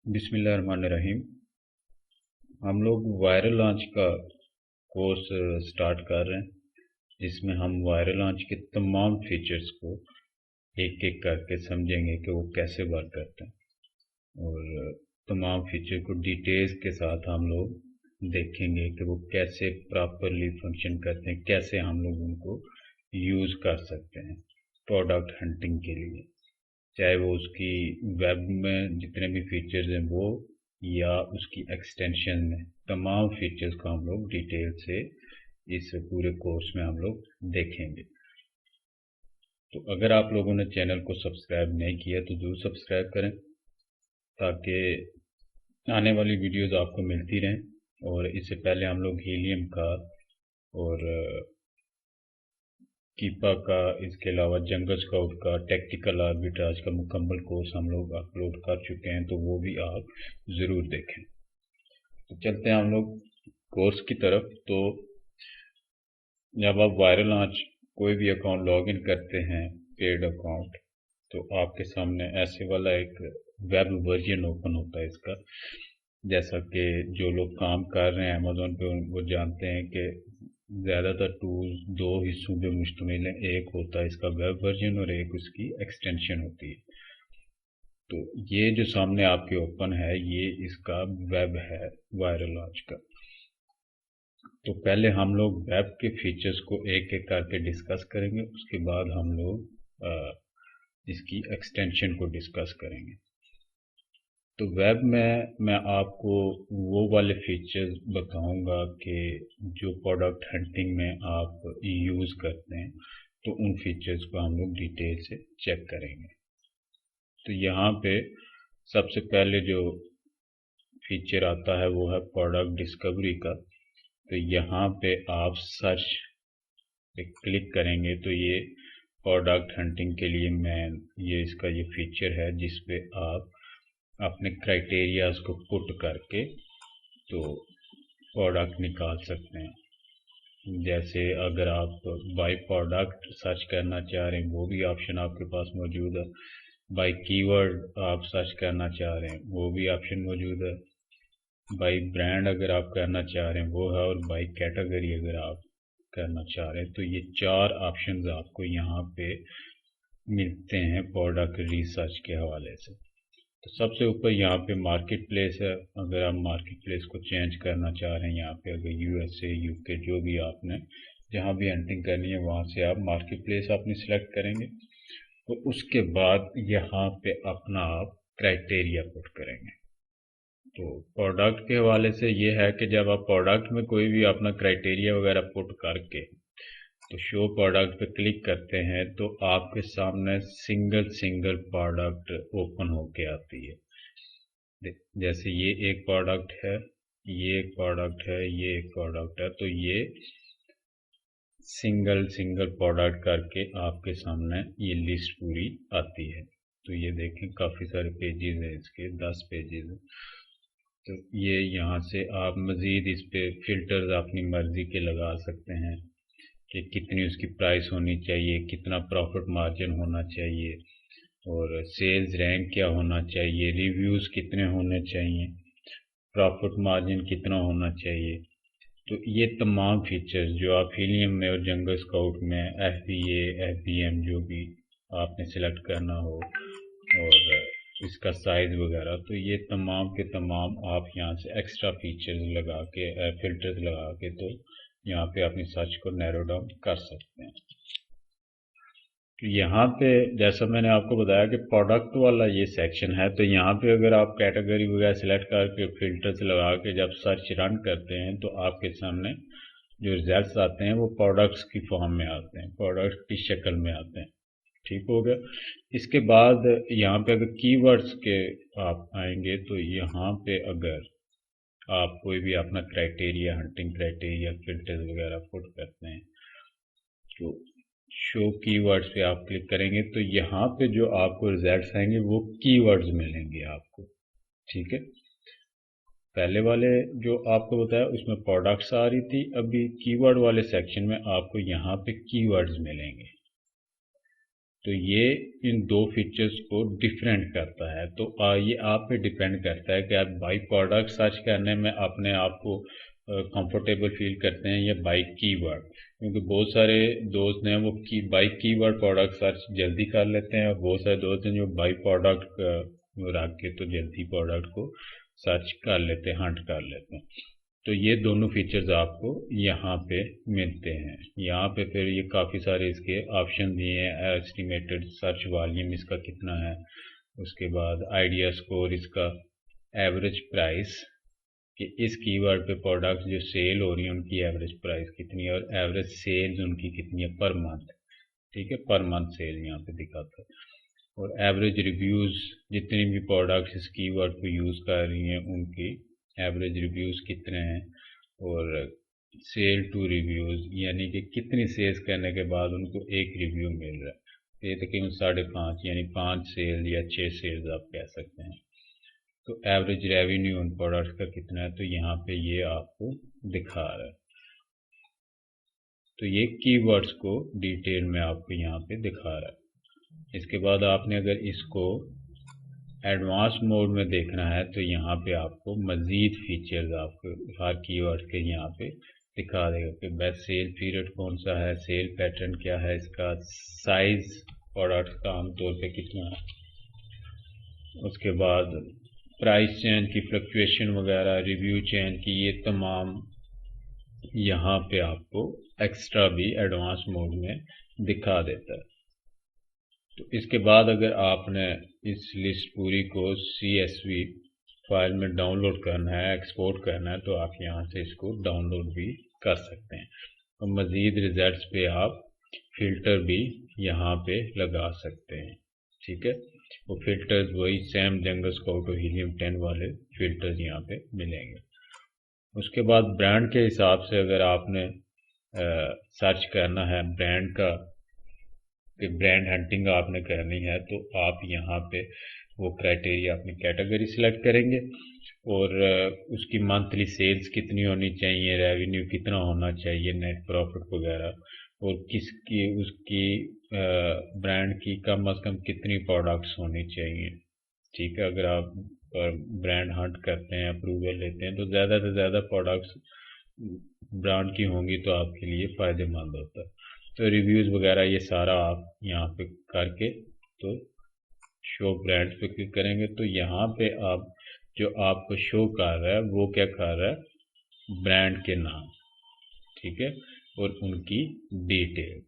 बिस्मिल्लाहिर्रहमानिर्रहीम। हम लोग वायरल लॉन्च का कोर्स स्टार्ट कर रहे हैं, जिसमें हम वायरल लॉन्च के तमाम फीचर्स को एक एक करके समझेंगे कि वो कैसे वर्क करते हैं, और तमाम फीचर को डिटेल्स के साथ हम लोग देखेंगे कि वो कैसे प्रॉपरली फंक्शन करते हैं, कैसे हम लोग उनको यूज़ कर सकते हैं प्रोडक्ट हंटिंग के लिए, चाहे वो उसकी वेब में जितने भी फीचर्स हैं वो या उसकी एक्सटेंशन में। तमाम फीचर्स को हम लोग डिटेल से इस पूरे कोर्स में हम लोग देखेंगे। तो अगर आप लोगों ने चैनल को सब्सक्राइब नहीं किया तो जरूर सब्सक्राइब करें, ताकि आने वाली वीडियोस आपको मिलती रहें। और इससे पहले हम लोग हीलियम का और कीपा का, इसके अलावा जंगल स्काउट का, टैक्टिकल आर्बिट्राज का मुकम्मल कोर्स हम लोग अपलोड कर चुके हैं, तो वो भी आप ज़रूर देखें। तो चलते हैं हम लोग कोर्स की तरफ। तो जब आप वायरल लॉन्च कोई भी अकाउंट लॉगिन करते हैं, पेड अकाउंट, तो आपके सामने ऐसे वाला एक वेब वर्जन ओपन होता है इसका। जैसा कि जो लोग काम कर रहे हैं अमेज़ॉन पे वो जानते हैं कि ज़्यादातर टूल्स दो हिस्सों पे मुश्तमिल है। एक होता है इसका वेब वर्जन और एक उसकी एक्सटेंशन होती है। तो ये जो सामने आपके ओपन है ये इसका वेब है वायरल लॉन्च का। तो पहले हम लोग वेब के फीचर्स को एक एक करके डिस्कस करेंगे, उसके बाद हम लोग इसकी एक्सटेंशन को डिस्कस करेंगे। तो वेब में मैं आपको वो वाले फीचर्स बताऊंगा कि जो प्रोडक्ट हंटिंग में आप यूज़ करते हैं, तो उन फीचर्स को हम लोग डिटेल से चेक करेंगे। तो यहाँ पे सबसे पहले जो फीचर आता है वो है प्रोडक्ट डिस्कवरी का। तो यहाँ पे आप सर्च पे क्लिक करेंगे तो ये प्रोडक्ट हंटिंग के लिए ये इसका ये फीचर है, जिस पे आप अपने क्राइटेरियाज को पुट करके तो प्रोडक्ट निकाल सकते हैं। जैसे अगर आप बाय प्रोडक्ट सर्च करना चाह रहे हैं वो भी ऑप्शन आपके पास मौजूद है, बाय कीवर्ड आप सर्च करना चाह रहे हैं वो भी ऑप्शन मौजूद है, बाय ब्रांड अगर आप करना चाह रहे हैं वो है, और बाय कैटेगरी अगर आप करना चाह रहे हैं। तो ये चार ऑप्शंस आपको यहाँ पे मिलते हैं प्रोडक्ट रिसर्च के हवाले से। तो सबसे ऊपर यहाँ पे मार्केट प्लेस है। अगर आप मार्केट प्लेस को चेंज करना चाह रहे हैं, यहाँ पे अगर यूएसए यूके जो भी आपने जहाँ भी हंटिंग करनी है वहाँ से आप मार्केट प्लेस अपनी सिलेक्ट करेंगे। तो उसके बाद यहाँ पे अपना आप क्राइटेरिया पुट करेंगे। तो प्रोडक्ट के हवाले से ये है कि जब आप प्रोडक्ट में कोई भी अपना क्राइटेरिया वगैरह पुट करके तो शो प्रोडक्ट पे क्लिक करते हैं तो आपके सामने सिंगल प्रोडक्ट ओपन होके आती है। जैसे ये एक प्रोडक्ट है, ये एक प्रोडक्ट है, ये एक प्रोडक्ट है, तो ये सिंगल प्रोडक्ट करके आपके सामने ये लिस्ट पूरी आती है। तो ये देखें काफ़ी सारे पेजेस हैं इसके, 10 पेजेस हैं। तो ये यहाँ से आप मज़ीद इस पे फिल्टर्स अपनी मर्ज़ी के लगा सकते हैं कि कितनी उसकी प्राइस होनी चाहिए, कितना प्रॉफिट मार्जिन होना चाहिए, और सेल्स रैंक क्या होना चाहिए, रिव्यूज़ कितने होने चाहिए, प्रॉफिट मार्जिन कितना होना चाहिए। तो ये तमाम फीचर्स जो आप हीलियम में और जंगल स्काउट में FBA FBM जो भी आपने सेलेक्ट करना हो, और इसका साइज़ वगैरह, तो ये तमाम के तमाम आप यहाँ से एक्स्ट्रा फीचर्स लगा के फिल्टर्स लगा के तो यहाँ पे अपनी सर्च को नैरो डाउन कर सकते हैं। तो यहाँ पे जैसा मैंने आपको बताया कि प्रोडक्ट वाला ये सेक्शन है, तो यहाँ पे अगर आप कैटेगरी वगैरह सिलेक्ट करके फिल्टर्स लगा के जब सर्च रन करते हैं तो आपके सामने जो रिजल्ट्स आते हैं वो प्रोडक्ट्स की फॉर्म में आते हैं, प्रोडक्ट की शक्ल में आते हैं। ठीक हो गया। इसके बाद यहाँ पे अगर कीवर्ड्स के आप आएंगे तो यहाँ पे अगर आप कोई भी अपना क्राइटेरिया, हंटिंग क्राइटेरिया, फिल्टर्स वगैरह पुट करते हैं तो शो कीवर्ड्स पे आप क्लिक करेंगे तो यहाँ पे जो आपको रिजल्ट्स आएंगे वो कीवर्ड्स मिलेंगे आपको। ठीक है, पहले वाले जो आपको बताया उसमें प्रोडक्ट्स आ रही थी, अभी कीवर्ड वाले सेक्शन में आपको यहाँ पे कीवर्ड्स मिलेंगे। तो ये इन दो फीचर्स को डिफरेंट करता है। तो ये आप पे डिपेंड करता है कि आप बाई प्रोडक्ट सर्च करने में अपने आप को कंफर्टेबल फील करते हैं या बाई कीवर्ड, क्योंकि बहुत सारे दोस्त हैं वो बाई कीवर्ड प्रोडक्ट सर्च जल्दी कर लेते हैं, और बहुत सारे दोस्त हैं जो बाई प्रोडक्ट रख के तो जल्दी प्रोडक्ट को सर्च कर लेते हैं, हंट कर लेते हैं। तो ये दोनों फीचर्स आपको यहाँ पे मिलते हैं। यहाँ पे फिर ये काफ़ी सारे इसके ऑप्शन दिए हैं, एस्टिमेटेड सर्च वॉल्यूम इसका कितना है, उसके बाद आइडिया स्कोर, इसका एवरेज प्राइस कि इस कीवर्ड पे प्रोडक्ट्स जो सेल हो रही हैं उनकी एवरेज प्राइस कितनी है, और एवरेज सेल्स उनकी कितनी है पर मंथ। ठीक है, पर मंथ सेल यहाँ पे दिखाता है। और एवरेज रिव्यूज़, जितनी भी प्रोडक्ट्स इस कीवर्ड को यूज़ कर रही हैं उनकी एवरेज रिव्यूज़ कितने हैं, और सेल टू रिव्यूज़ यानी कि कितनी सेल्स करने के बाद उनको एक रिव्यू मिल रहा है। ये तकरीबन 5.5 यानी 5 सेल या 6 सेल्स आप कह सकते हैं। तो एवरेज रेवेन्यू उन प्रोडक्ट्स का कितना है, तो यहाँ पे ये आपको दिखा रहा है। तो ये कीवर्ड्स को डिटेल में आपको यहाँ पे दिखा रहा है। इसके बाद आपने अगर इसको एडवांस मोड में देखना है तो यहाँ पे आपको मज़ीद फीचर्स आपको हर कीवर्ड के यहाँ पे दिखा देगा कि बेस्ट सेल पीरियड कौन सा है, सेल पैटर्न क्या है, इसका साइज प्रोडक्ट का आमतौर पे कितना है, उसके बाद प्राइस चेंज की फ्लक्चुएशन वगैरह, रिव्यू चेंज की, ये तमाम यहाँ पे आपको एक्स्ट्रा भी एडवांस मोड में दिखा देता है। तो इसके बाद अगर आपने इस लिस्ट पूरी को CSV फाइल में डाउनलोड करना है, एक्सपोर्ट करना है, तो आप यहाँ से इसको डाउनलोड भी कर सकते हैं। और मज़ीद रिजल्ट्स पे आप फ़िल्टर भी यहाँ पे लगा सकते हैं। ठीक है, वो फ़िल्टर्स वही सैम जंगल स्काउट और हीलियम 10 वाले फ़िल्टर्स यहाँ पे मिलेंगे। उसके बाद ब्रांड के हिसाब से अगर आपने सर्च करना है ब्रांड का, कि ब्रांड हंटिंग आपने करनी है, तो आप यहाँ पे वो क्राइटेरिया अपनी कैटेगरी सिलेक्ट करेंगे, और उसकी मंथली सेल्स कितनी होनी चाहिए, रेवेन्यू कितना होना चाहिए, नेट प्रॉफिट वगैरह, और किसकी उसकी ब्रांड की कम अज़ कम कितनी प्रोडक्ट्स होनी चाहिए। ठीक है, अगर आप ब्रांड हंट करते हैं, अप्रूवल लेते हैं, तो ज़्यादा से ज़्यादा प्रोडक्ट्स ब्रांड की होंगी तो आपके लिए फ़ायदेमंद होता है। तो रिव्यूज़ वगैरह ये सारा आप यहाँ पे करके तो शो ब्रांड्स पे क्लिक करेंगे, तो यहाँ पे आप जो आपको शो कर रहा है वो क्या कर रहा है, ब्रांड के नाम। ठीक है, और उनकी डिटेल।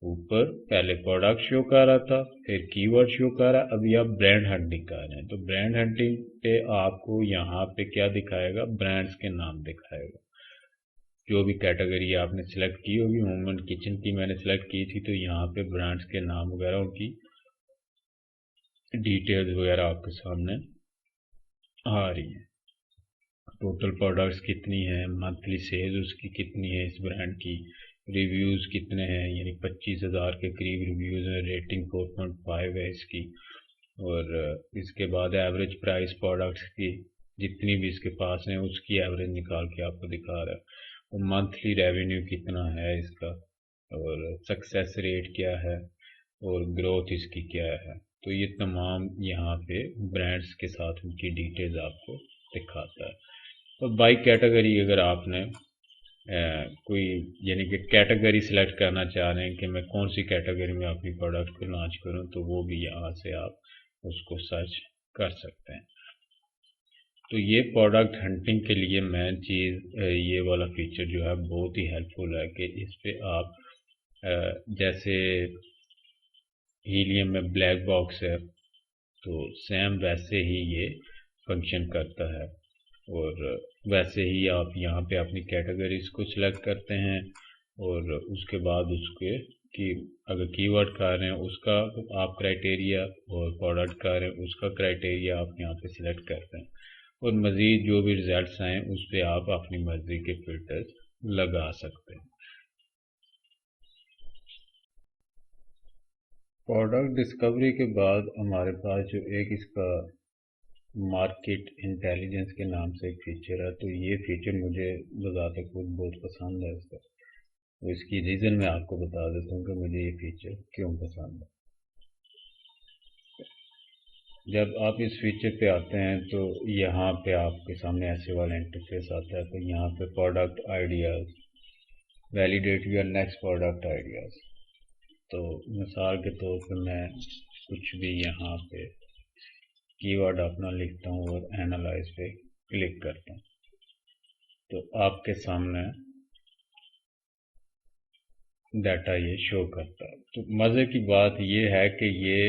ऊपर पहले प्रोडक्ट शो कर रहा था, फिर कीवर्ड शो कर रहा है, अभी आप ब्रांड हंटिंग कर रहे हैं। तो ब्रांड हंटिंग पे आपको यहाँ पे क्या दिखाएगा, ब्रांड्स के नाम दिखाएगा। जो भी कैटेगरी आपने सेलेक्ट की होगी, होम एंड किचन की मैंने सेलेक्ट की थी, तो यहाँ पे ब्रांड्स के नाम वगैरह, उनकी डिटेल्स वगैरह आपके सामने आ रही है। टोटल प्रोडक्ट्स कितनी है, मंथली सेल्स उसकी कितनी है इस ब्रांड की, रिव्यूज़ कितने हैं, यानी 25,000 के करीब रिव्यूज़ हैं, रेटिंग 4.5 है इसकी, और इसके बाद एवरेज प्राइस प्रोडक्ट्स की जितनी भी इसके पास हैं उसकी एवरेज निकाल के आपको दिखा रहा है, और मंथली रेवेन्यू कितना है इसका, और सक्सेस रेट क्या है, और ग्रोथ इसकी क्या है। तो ये तमाम यहाँ पे ब्रांड्स के साथ उनकी डिटेल्स आपको दिखाता है। तो बाई कैटेगरी अगर आपने कोई यानी कि कैटेगरी सिलेक्ट करना चाह रहे हैं कि मैं कौन सी कैटेगरी में अपनी प्रोडक्ट को लॉन्च करूं, तो वो भी यहाँ से आप उसको सर्च कर सकते हैं। तो ये प्रोडक्ट हंटिंग के लिए मेन चीज़ ये वाला फीचर जो है बहुत ही हेल्पफुल है कि इस पे आप जैसे हीलियम में ब्लैक बॉक्स है, तो सेम वैसे ही ये फंक्शन करता है, और वैसे ही आप यहाँ पे अपनी कैटेगरीज को सिलेक्ट करते हैं, और उसके बाद उसके कि अगर कीवर्ड कर रहे हैं उसका आप क्राइटेरिया, और प्रोडक्ट कर रहे हैं उसका क्राइटेरिया आप यहाँ पे सिलेक्ट करते हैं, और मज़ीद जो भी रिजल्ट्स आएँ उस पर आप अपनी मर्ज़ी के फिल्टर्स लगा सकते हैं। प्रोडक्ट डिस्कवरी के बाद हमारे पास जो एक इसका मार्केट इंटेलिजेंस के नाम से एक फीचर है, तो ये फीचर मुझे बताते खुद बहुत पसंद है इसका। तो इसकी रीज़न मैं आपको बता देता हूँ कि मुझे ये फीचर क्यों पसंद है। जब आप इस फीचर पे आते हैं तो यहाँ पे आपके सामने ऐसे वाला इंटरफेस आता है। तो यहाँ पे product ideas, validate your next product ideas. तो मिसाल के तौर पे मैं कुछ भी यहाँ पे कीवर्ड अपना लिखता हूँ और एनालाइज पे क्लिक करता हूँ तो आपके सामने डाटा ये शो करता है। तो मज़े की बात ये है कि ये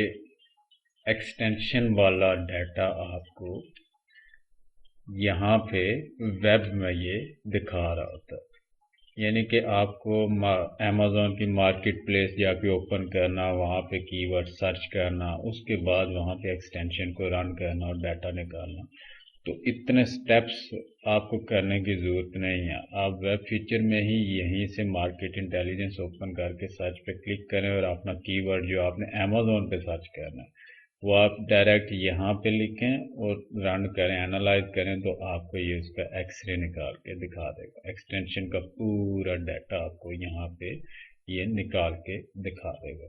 एक्सटेंशन वाला डाटा आपको यहाँ पे वेब में ये दिखा रहा होता है। यानी कि आपको अमेज़ॉन की मार्केट प्लेस जाके ओपन करना, वहाँ पे कीवर्ड सर्च करना, उसके बाद वहाँ पे एक्सटेंशन को रन करना और डाटा निकालना। तो इतने स्टेप्स आपको करने की ज़रूरत नहीं है। आप वेब फीचर में ही यहीं से मार्केट इंटेलिजेंस ओपन करके सर्च पे क्लिक करें और अपना कीवर्ड जो आपने अमेज़ॉन पे सर्च करना है वो आप डायरेक्ट यहाँ पे लिखें और रन करें, एनालाइज करें तो आपको ये उसका एक्सरे निकाल के दिखा देगा। एक्सटेंशन का पूरा डाटा आपको यहाँ पे ये निकाल के दिखा देगा।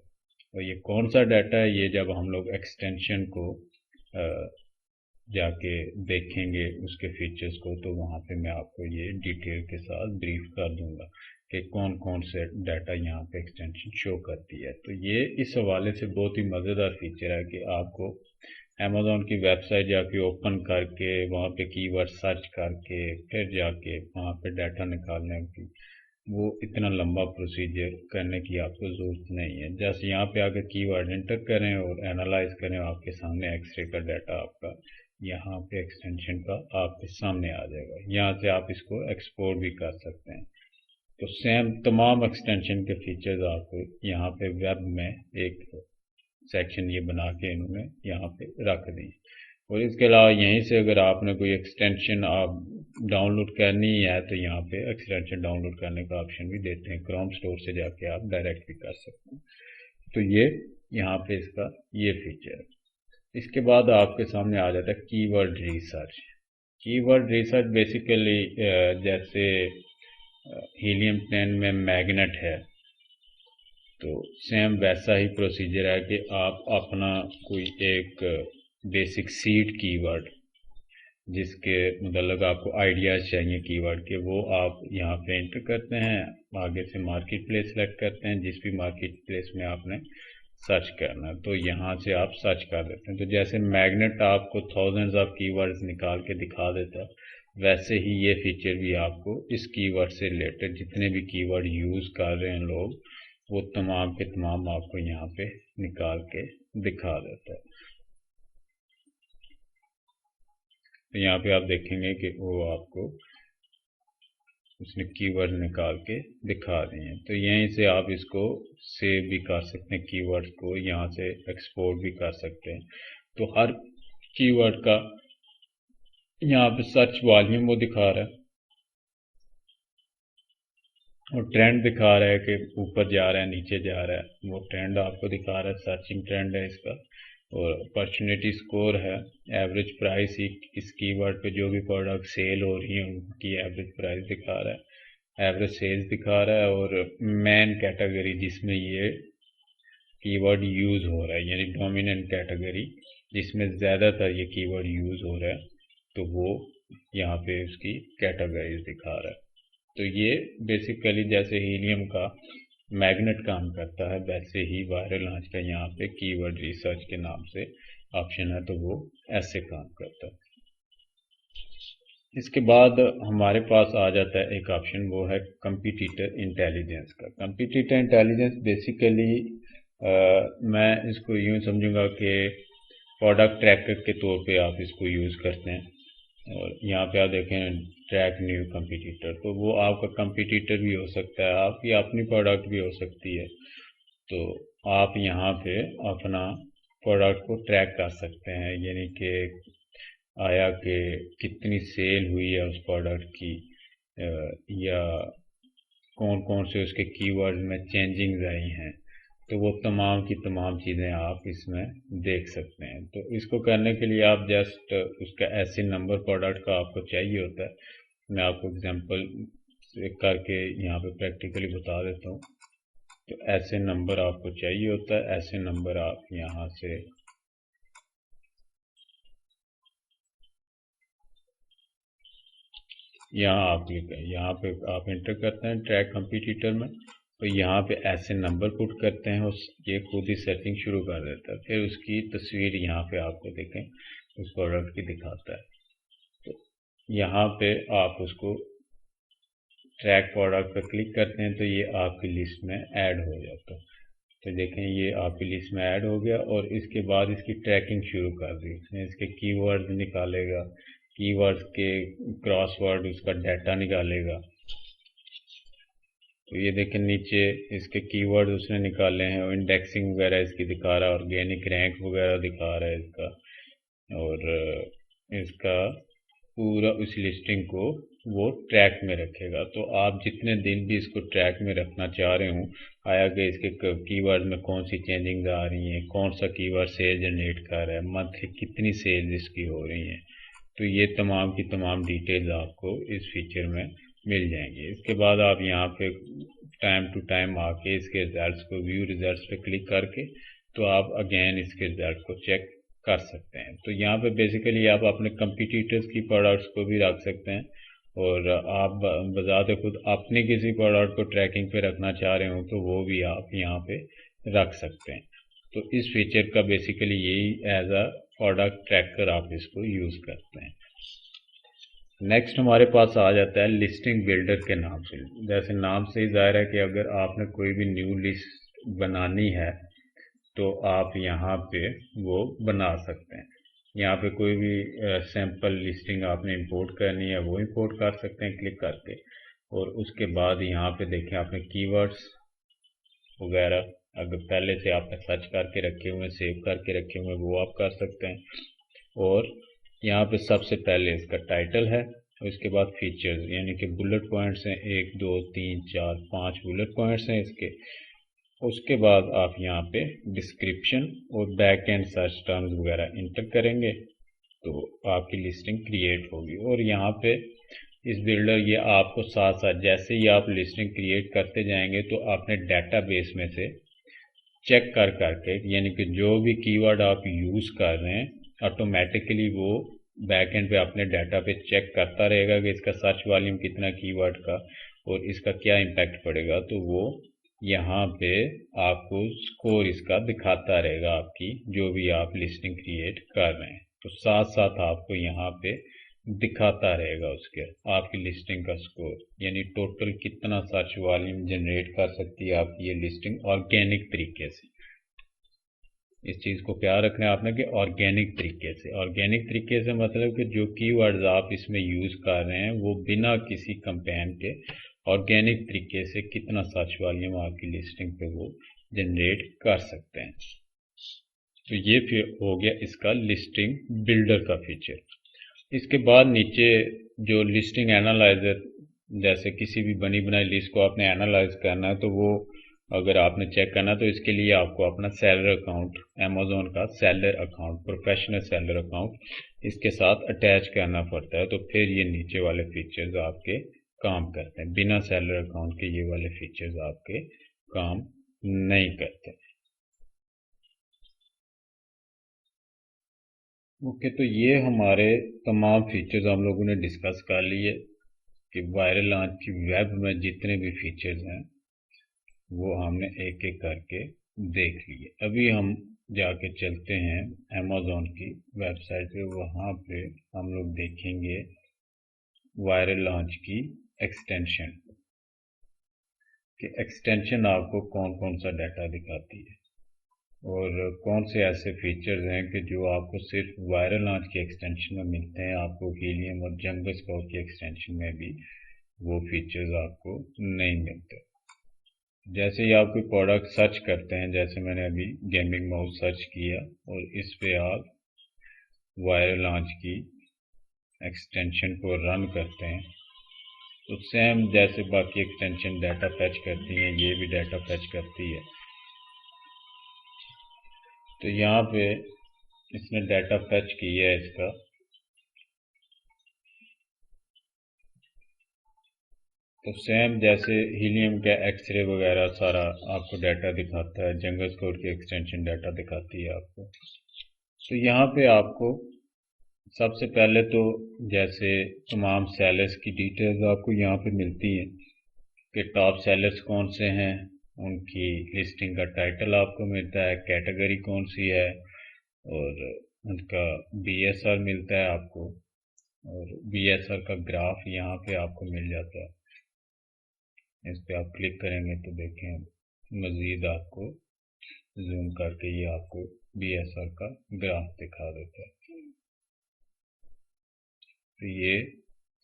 और ये कौन सा डाटा है, ये जब हम लोग एक्सटेंशन को जाके देखेंगे उसके फीचर्स को तो वहाँ पे मैं आपको ये डिटेल के साथ ब्रीफ कर दूंगा कि कौन कौन से डाटा यहाँ पे एक्सटेंशन शो करती है। तो ये इस हवाले से बहुत ही मज़ेदार फीचर है कि आपको अमेज़ॉन की वेबसाइट जाके ओपन करके वहाँ पे कीवर्ड सर्च करके फिर जाके वहाँ पे डाटा निकालने की वो इतना लंबा प्रोसीजर करने की आपको ज़रूरत नहीं है। जस्ट यहाँ पे आके कीवर्ड एंटर करें और एनालाइज करें, आपके सामने एक्सरे का डाटा आपका यहाँ पे एक्सटेंशन का आपके सामने आ जाएगा। यहाँ से आप इसको एक्सपोर्ट भी कर सकते हैं। तो सेम तमाम एक्सटेंशन के फीचर्स आपको यहाँ पे वेब में एक सेक्शन ये बना के इन्होंने यहाँ पे रख दी। और इसके अलावा यहीं से अगर आपने कोई एक्सटेंशन आप डाउनलोड करनी है तो यहाँ पे एक्सटेंशन डाउनलोड करने का ऑप्शन भी देते हैं। क्रोम स्टोर से जाके आप डायरेक्ट भी कर सकते हैं। तो ये यहाँ पे इसका ये फीचर है। इसके बाद आपके सामने आ जाता है keyword research. Keyword research basically जैसे हीलियम 10 में मैग्नेट है तो सेम वैसा ही प्रोसीजर है कि आप अपना कोई एक बेसिक सीड कीवर्ड जिसके मतलब आपको आइडियाज़ चाहिए कीवर्ड के वो आप यहाँ पे एंटर करते हैं। आगे से मार्केट प्लेस सेलेक्ट करते हैं, जिस भी मार्केट प्लेस में आपने सर्च करना है तो यहाँ से आप सर्च कर देते हैं। तो जैसे मैग्नेट आपको थाउजेंड्स ऑफ कीवर्ड्स निकाल के दिखा देता है, वैसे ही ये फीचर भी आपको इस कीवर्ड से रिलेटेड जितने भी कीवर्ड यूज़ कर रहे हैं लोग वो तमाम के तमाम आपको यहाँ पे निकाल के दिखा देता है। तो यहाँ पे आप देखेंगे कि वो आपको उसने कीवर्ड निकाल के दिखा दिए हैं। तो यहीं से आप इसको सेव भी कर सकते हैं, कीवर्ड्स को यहाँ से एक्सपोर्ट भी कर सकते हैं। तो हर कीवर्ड का यहाँ पे सर्च वॉल्यूम वो दिखा रहा है और ट्रेंड दिखा रहा है कि ऊपर जा रहा है नीचे जा रहा है, वो ट्रेंड आपको दिखा रहा है। सर्चिंग ट्रेंड है इसका। और अपॉर्चुनिटी स्कोर है, एवरेज प्राइस इस कीवर्ड पे जो भी प्रोडक्ट सेल हो रही है उनकी एवरेज प्राइस दिखा रहा है, एवरेज सेल्स दिखा रहा है। और मेन कैटेगरी जिसमें ये कीवर्ड यूज़ हो रहा है यानी डोमिनेंट कैटेगरी जिसमें ज़्यादातर ये कीवर्ड यूज़ हो रहा है तो वो यहाँ पे उसकी कैटेगरीज दिखा रहा है। तो ये बेसिकली जैसे हीलियम का मैग्नेट काम करता है वैसे ही वायरल लॉन्च का यहाँ पे कीवर्ड रिसर्च के नाम से ऑप्शन है तो वो ऐसे काम करता है। इसके बाद हमारे पास आ जाता है एक ऑप्शन, वो है कंपटीटर इंटेलिजेंस का। कंपटीटर इंटेलिजेंस बेसिकली मैं इसको यूँ समझूंगा कि प्रोडक्ट ट्रैकर के तौर पे आप इसको यूज़ करते हैं। और यहाँ पे आप देखें ट्रैक न्यू कंपटीटर, तो वो आपका कंपटीटर भी हो सकता है, आपकी अपनी प्रोडक्ट भी हो सकती है। तो आप यहाँ पे अपना प्रोडक्ट को ट्रैक कर सकते हैं यानी कि आया कि कितनी सेल हुई है उस प्रोडक्ट की या कौन कौन से उसके कीवर्ड में चेंजिंग्स आई हैं। तो वो तमाम की तमाम चीज़ें आप इसमें देख सकते हैं। तो इसको करने के लिए आप जस्ट उसका ऐसे नंबर प्रोडक्ट का आपको चाहिए होता है। मैं आपको एग्जांपल करके यहाँ पे प्रैक्टिकली बता देता हूँ। तो ऐसे नंबर आपको चाहिए होता है, ऐसे नंबर आप यहाँ से यहाँ पे आप एंटर करते हैं ट्रैक कंपटीटर में, तो यहाँ पे ऐसे नंबर पुट करते हैं और ये खुद ही सेटिंग शुरू कर देता है। फिर उसकी तस्वीर यहाँ पे आपको देखें उस प्रोडक्ट की दिखाता है। तो यहाँ पे आप उसको ट्रैक प्रोडक्ट पर क्लिक करते हैं तो ये आपकी लिस्ट में ऐड हो जाता है। तो देखें ये आपकी लिस्ट में ऐड हो गया और इसके बाद इसकी ट्रैकिंग शुरू कर दी उसने। इसके कीवर्ड निकालेगा, कीवर्ड्स के क्रॉसवर्ड उसका डाटा निकालेगा। तो ये देखें नीचे इसके कीवर्ड उसने निकाले हैं और इंडेक्सिंग वगैरह इसकी दिखा रहा है, ऑर्गेनिक रैंक वगैरह दिखा रहा है इसका, और इसका पूरा उस लिस्टिंग को वो ट्रैक में रखेगा। तो आप जितने दिन भी इसको ट्रैक में रखना चाह रहे हो, आया कि इसके कीवर्ड में कौन सी चेंजिंग आ रही हैं, कौन सा कीवर्ड सेल जनरेट कर रहा है, मंथली कितनी सेल्स इसकी हो रही हैं, तो ये तमाम की तमाम डिटेल्स आपको इस फीचर में मिल जाएंगी। इसके बाद आप यहाँ पे टाइम टू टाइम आके इसके रिजल्ट्स को व्यू रिजल्ट्स पे क्लिक करके तो आप अगेन इसके रिजल्ट को चेक कर सकते हैं। तो यहाँ पे बेसिकली आप अपने कंपटीटर्स की प्रोडक्ट्स को भी रख सकते हैं और आप बजाते खुद अपने किसी प्रोडक्ट को ट्रैकिंग पे रखना चाह रहे हो तो वो भी आप यहाँ पे रख सकते हैं। तो इस फीचर का बेसिकली यही एज अ प्रोडक्ट ट्रैकर आप इसको यूज़ करते हैं। नेक्स्ट हमारे पास आ जाता है लिस्टिंग बिल्डर के नाम से। जैसे नाम से ही जाहिर है कि अगर आपने कोई भी न्यू लिस्ट बनानी है तो आप यहाँ पे वो बना सकते हैं। यहाँ पे कोई भी सैम्पल लिस्टिंग आपने इंपोर्ट करनी है वो इंपोर्ट कर सकते हैं क्लिक करके। और उसके बाद यहाँ पे देखें आपने कीवर्ड्स वगैरह अगर पहले से आपने सर्च करके रखे हुए, सेव करके रखे हुए, वो आप कर सकते हैं। और यहाँ पे सबसे पहले इसका टाइटल है और इसके बाद फीचर्स यानी कि बुलेट पॉइंट्स हैं, 1 2 3 4 5 बुलेट पॉइंट्स हैं इसके। उसके बाद आप यहाँ पे डिस्क्रिप्शन और बैक एंड सर्च टर्म्स वगैरह इंटर करेंगे तो आपकी लिस्टिंग क्रिएट होगी। और यहाँ पे इस बिल्डर ये आपको साथ साथ जैसे ही आप लिस्टिंग क्रिएट करते जाएंगे तो अपने डेटाबेस में से चेक कर करके यानी कि जो भी कीवर्ड आप यूज़ कर रहे हैं ऑटोमेटिकली वो बैक एंड पे अपने डाटा पे चेक करता रहेगा कि इसका सर्च वॉल्यूम कितना कीवर्ड का और इसका क्या इम्पैक्ट पड़ेगा। तो वो यहाँ पे आपको स्कोर इसका दिखाता रहेगा आपकी जो भी आप लिस्टिंग क्रिएट कर रहे हैं। तो साथ साथ आपको यहाँ पे दिखाता रहेगा उसके आपकी लिस्टिंग का स्कोर यानी टोटल कितना सर्च वॉल्यूम जनरेट कर सकती है आपकी ये लिस्टिंग ऑर्गेनिक तरीके से। इस चीज़ को क्या रखना है आपने कि ऑर्गेनिक तरीके से। ऑर्गेनिक तरीके से मतलब कि जो कीवर्ड्स आप इसमें यूज़ कर रहे हैं वो बिना किसी कंपेन के ऑर्गेनिक तरीके से कितना सर्च वॉल्यूम आपकी लिस्टिंग पे वो जनरेट कर सकते हैं। तो ये फिर हो गया इसका लिस्टिंग बिल्डर का फीचर। इसके बाद नीचे जो लिस्टिंग एनालाइजर जैसे किसी भी बनी बनाई लिस्ट को आपने एनालाइज करना है तो वो अगर आपने चेक करना तो इसके लिए आपको अपना सेलर अकाउंट अमेज़न का seller account professional seller account इसके साथ अटैच करना पड़ता है। तो फिर ये नीचे वाले फीचर्स आपके काम करते हैं। बिना सेलर अकाउंट के ये वाले फीचर्स आपके काम नहीं करते। ओके, तो ये हमारे तमाम फीचर्स हम लोगों ने डिस्कस कर लिए कि वायरल लॉन्च की वेब में जितने भी फीचर्स हैं वो हमने एक एक करके देख लिए। अभी हम जाके चलते हैं अमेज़न की वेबसाइट पे, वहाँ पे हम लोग देखेंगे वायरल लॉन्च की एक्सटेंशन कि एक्सटेंशन आपको कौन कौन सा डाटा दिखाती है और कौन से ऐसे फीचर्स हैं कि जो आपको सिर्फ वायरल लॉन्च की एक्सटेंशन में मिलते हैं, आपको हीलियम और जंगल स्काउट की एक्सटेंशन में भी वो फीचर्स आपको नहीं मिलते। जैसे ही आप कोई प्रोडक्ट सर्च करते हैं, जैसे मैंने अभी गेमिंग माउस सर्च किया और इस पे आप वायरल लॉन्च की एक्सटेंशन को रन करते हैं तो सेम जैसे बाकी एक्सटेंशन डाटा फैच करती हैं ये भी डाटा फैच करती है। तो यहाँ पे इसने डाटा फैच किया है इसका, तो सेम जैसे हीलियम का एक्सरे वगैरह सारा आपको डाटा दिखाता है, जंगल स्काउट की एक्सटेंशन डाटा दिखाती है आपको। तो यहाँ पे आपको सबसे पहले तो जैसे तमाम सेलर्स की डिटेल्स आपको यहाँ पे मिलती हैं कि टॉप सेलर्स कौन से हैं, उनकी लिस्टिंग का टाइटल आपको मिलता है, कैटेगरी कौन सी है, और उनका बीएसआर मिलता है आपको, और बीएसआर का ग्राफ यहाँ पे आपको मिल जाता है। इस पर आप क्लिक करेंगे तो देखें मज़ीद आपको जूम करके ये आपको बीएसआर का ग्राफ दिखा देता है। तो ये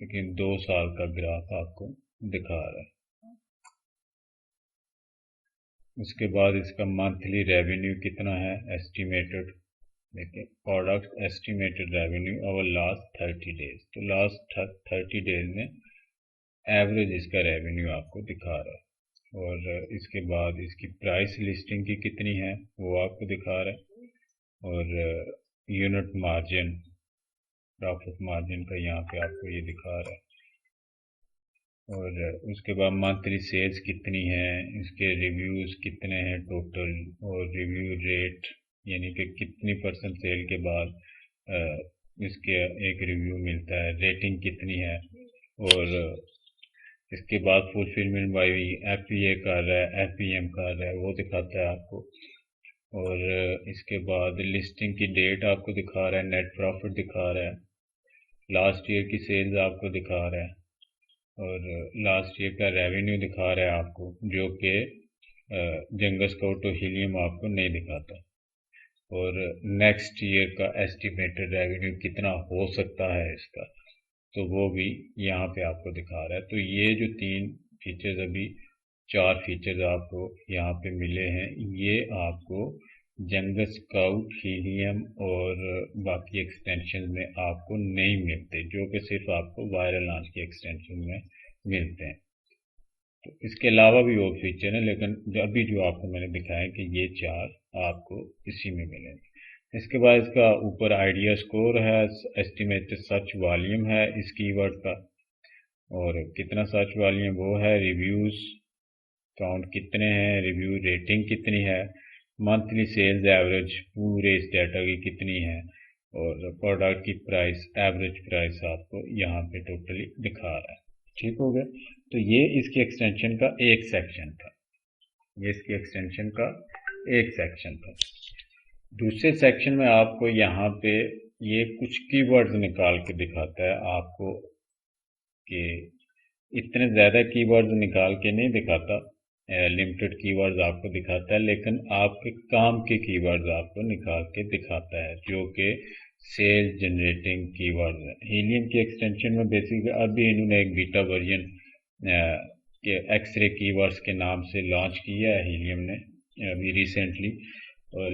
लेकिन 2 साल का ग्राफ आपको दिखा रहा है। उसके बाद इसका मंथली रेवेन्यू कितना है एस्टिमेटेड, देखिए product estimated revenue over last 30 days. तो लास्ट 30 डेज में एवरेज इसका रेवेन्यू आपको दिखा रहा है, और इसके बाद इसकी प्राइस लिस्टिंग की कितनी है वो आपको दिखा रहा है, और यूनिट मार्जिन, प्रॉफिट मार्जिन का यहाँ पे आपको ये दिखा रहा है, और उसके बाद मंथली सेल्स कितनी है, इसके रिव्यूज़ कितने हैं टोटल, और रिव्यू रेट यानी कि कितनी परसेंट सेल के बाद इसके एक रिव्यू मिलता है, रेटिंग कितनी है, और इसके बाद फुलफिलमेंट बाई एफपीए कर रहा है, एफपीएम कर रहा है, वो दिखाता है आपको, और इसके बाद लिस्टिंग की डेट आपको दिखा रहा है, नेट प्रॉफिट दिखा रहा है, लास्ट ईयर की सेल्स आपको दिखा रहा है, और लास्ट ईयर का रेवेन्यू दिखा रहा है आपको, जो कि जंगल स्काउट और हीलियम आपको नहीं दिखाता, और नेक्स्ट ईयर का एस्टिमेटेड रेवेन्यू कितना हो सकता है इसका, तो वो भी यहाँ पे आपको दिखा रहा है। तो ये जो 3 फीचर्स, अभी 4 फीचर्स आपको यहाँ पे मिले हैं, ये आपको जंगल स्काउट, हीलियम और बाकी एक्सटेंशन में आपको नहीं मिलते, जो कि सिर्फ आपको वायरल लॉन्च की एक्सटेंशन में मिलते हैं। तो इसके अलावा भी और फीचर हैं, लेकिन अभी जो आपको मैंने दिखाया कि ये 4 आपको इसी में मिलेंगे। इसके बाद इसका ऊपर आइडिया स्कोर है, एस्टिमेटेड सर्च वॉल्यूम है इस कीवर्ड का, और कितना सर्च वॉल्यूम वो है, रिव्यूज़ काउंट कितने हैं, रिव्यू रेटिंग कितनी है, मंथली सेल्स एवरेज पूरे इस डाटा की कितनी है, और प्रोडक्ट की प्राइस, एवरेज प्राइस आपको यहाँ पे टोटली दिखा रहा है। ठीक हो गया। तो ये इसके एक्सटेंशन का एक सेक्शन था, ये इसके एक्सटेंशन का एक सेक्शन था। दूसरे सेक्शन में आपको यहाँ पे ये कुछ कीवर्ड्स निकाल के दिखाता है आपको, कि इतने ज़्यादा कीवर्ड्स निकाल के नहीं दिखाता, लिमिटेड कीवर्ड्स आपको दिखाता है, लेकिन आपके काम के कीवर्ड्स आपको निकाल के दिखाता है, जो कि सेल्स जनरेटिंग कीवर्ड्स हैं। हीलियम की एक्सटेंशन में बेसिकली अभी इन्होंने एक बीटा वर्जन के एक्सरे कीवर्ड्स के नाम से लॉन्च किया है हीलियम ने अभी रिसेंटली,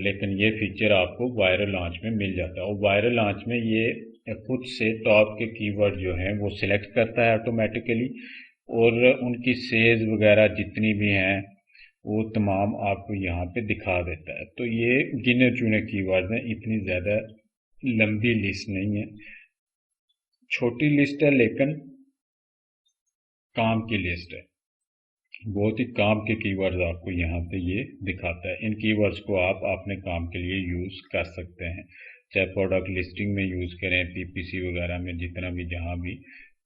लेकिन ये फीचर आपको वायरल लॉन्च में मिल जाता है, और वायरल लॉन्च में ये खुद से टॉप के कीवर्ड जो हैं वो सिलेक्ट करता है ऑटोमेटिकली, और उनकी सेल्स वगैरह जितनी भी हैं वो तमाम आपको यहाँ पे दिखा देता है। तो ये गिने चुने कीवर्ड हैं, इतनी ज़्यादा लंबी लिस्ट नहीं है, छोटी लिस्ट है लेकिन काम की लिस्ट है, बहुत ही काम के कीवर्ड्स आपको यहाँ पे ये दिखाता है। इन कीवर्ड्स को आप अपने काम के लिए यूज़ कर सकते हैं, चाहे प्रोडक्ट लिस्टिंग में यूज़ करें, पीपीसी वगैरह में, जितना भी जहाँ भी,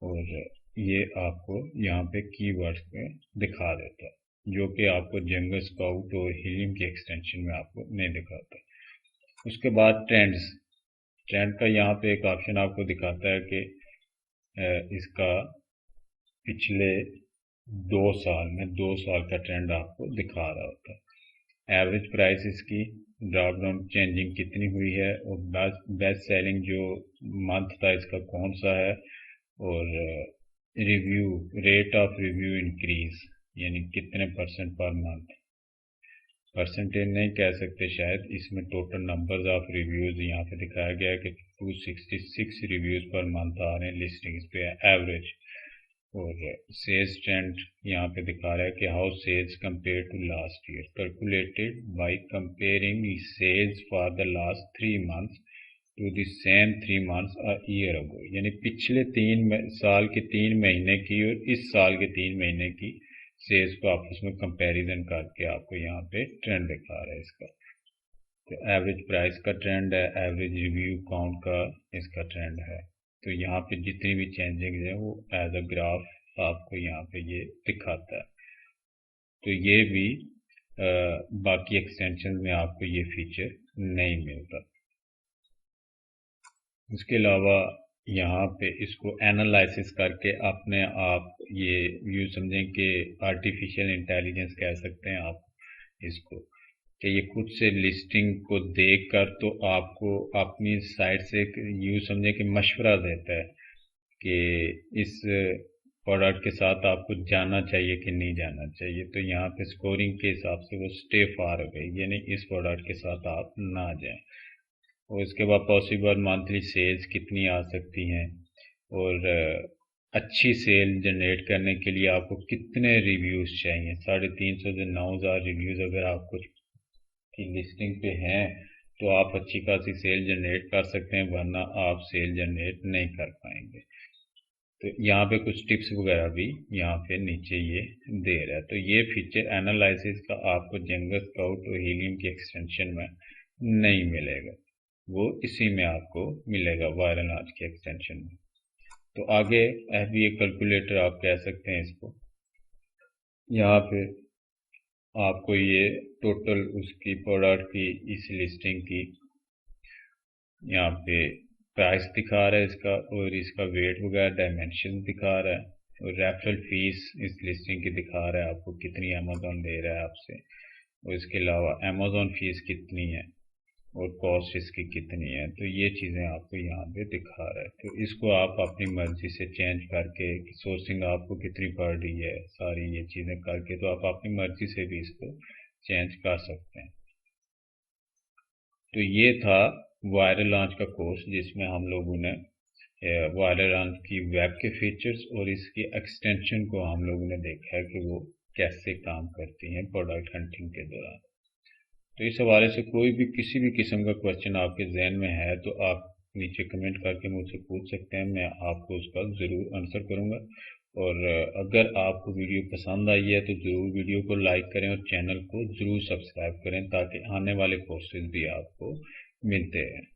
और ये आपको यहाँ पे कीवर्ड्स पे दिखा देता है, जो कि आपको जंगल स्काउट और हीलियम की एक्सटेंशन में आपको नहीं दिखाता। उसके बाद ट्रेंड्स, ट्रेंड का यहाँ पे एक ऑप्शन आपको दिखाता है कि इसका पिछले 2 साल में 2 साल का ट्रेंड आपको दिखा रहा होता है। एवरेज प्राइस इसकी ड्रॉप डाउन चेंजिंग कितनी हुई है, और बेस्ट सेलिंग जो मंथ था इसका कौन सा है, और review, rate of review increase यानी कितने परसेंट पर मंथ, परसेंटेज नहीं कह सकते शायद, इसमें टोटल नंबर्स ऑफ रिव्यूज़ यहाँ पे दिखाया गया है कि 266 रिव्यूज़ पर मंथ आ रहे हैं लिस्टिंग्स पे एवरेज, और सेल्स ट्रेंड यहाँ पे दिखा रहा है कि how sales compare to last year, calculated by comparing sales for the last 3 months to the same 3 months a year ago, यानी पिछले 3 साल के 3 महीने की और इस साल के 3 महीने की सेल्स को आपस में कंपैरिजन करके आपको यहाँ पे ट्रेंड दिखा रहा है इसका। तो एवरेज प्राइस का ट्रेंड है, एवरेज रिव्यू काउंट का इसका ट्रेंड है। तो यहाँ पे जितनी भी चेंजिंग है वो एज अ ग्राफ आपको यहाँ पे ये दिखाता है। तो ये भी बाकी एक्सटेंशन में आपको ये फीचर नहीं मिलता। इसके अलावा यहाँ पे इसको एनालिसिस करके अपने आप ये यूँ समझें कि आर्टिफिशियल इंटेलिजेंस कह सकते हैं आप इसको, कि ये खुद से लिस्टिंग को देखकर तो आपको अपनी साइड से यूँ समझें कि मशवरा देता है कि इस प्रोडक्ट के साथ आपको जाना चाहिए कि नहीं जाना चाहिए। तो यहाँ पे स्कोरिंग के हिसाब से वो स्टे फार हो गई, यानी इस प्रोडक्ट के साथ आप ना जाएं। और इसके बाद पॉसिबल मंथली सेल्स कितनी आ सकती हैं, और अच्छी सेल जनरेट करने के लिए आपको कितने रिव्यूज़ चाहिए। 350 से 9000 रिव्यूज़ अगर आपको की लिस्टिंग पे हैं तो आप अच्छी खासी सेल जनरेट कर सकते हैं, वरना आप सेल जनरेट नहीं कर पाएंगे। तो यहाँ पे कुछ टिप्स वगैरह भी यहाँ पे नीचे ये दे रहा है। तो ये फीचर एनालिसिस का आपको जेंगस स्काउट और हीलियम की एक्सटेंशन में नहीं मिलेगा, वो इसी में आपको मिलेगा, वायरल लॉन्च की एक्सटेंशन में। तो आगे FBA कैलकुलेटर आप कह सकते हैं इसको। यहाँ पे आपको ये टोटल उसकी प्रोडक्ट की इस लिस्टिंग की यहाँ पे प्राइस दिखा रहा है इसका, और इसका वेट वगैरह डायमेंशन दिखा रहा है, और रेफरल फीस इस लिस्टिंग की दिखा रहा है आपको कितनी अमेज़ॉन ले रहा है आपसे, और इसके अलावा अमेज़ॉन फीस कितनी है और कॉस्ट इसकी कितनी है। तो ये चीज़ें आपको यहाँ पे दिखा रहा है। तो इसको आप अपनी मर्जी से चेंज करके, सोर्सिंग आपको कितनी पड़ रही है, सारी ये चीज़ें करके तो आप अपनी मर्जी से भी इसको चेंज कर सकते हैं। तो ये था वायरल लॉन्च का कोर्स, जिसमें हम लोगों ने वायरल लॉन्च की वेब के फीचर्स और इसकी एक्सटेंशन को हम लोगों ने देखा है कि वो कैसे काम करती हैं प्रोडक्ट हंटिंग के दौरान। तो इस हवाले से कोई भी किसी भी किस्म का क्वेश्चन आपके जहन में है तो आप नीचे कमेंट करके मुझसे पूछ सकते हैं, मैं आपको उसका ज़रूर आंसर करूँगा। और अगर आपको वीडियो पसंद आई है तो ज़रूर वीडियो को लाइक करें और चैनल को ज़रूर सब्सक्राइब करें, ताकि आने वाले कोर्सेज भी आपको मिलते रहें।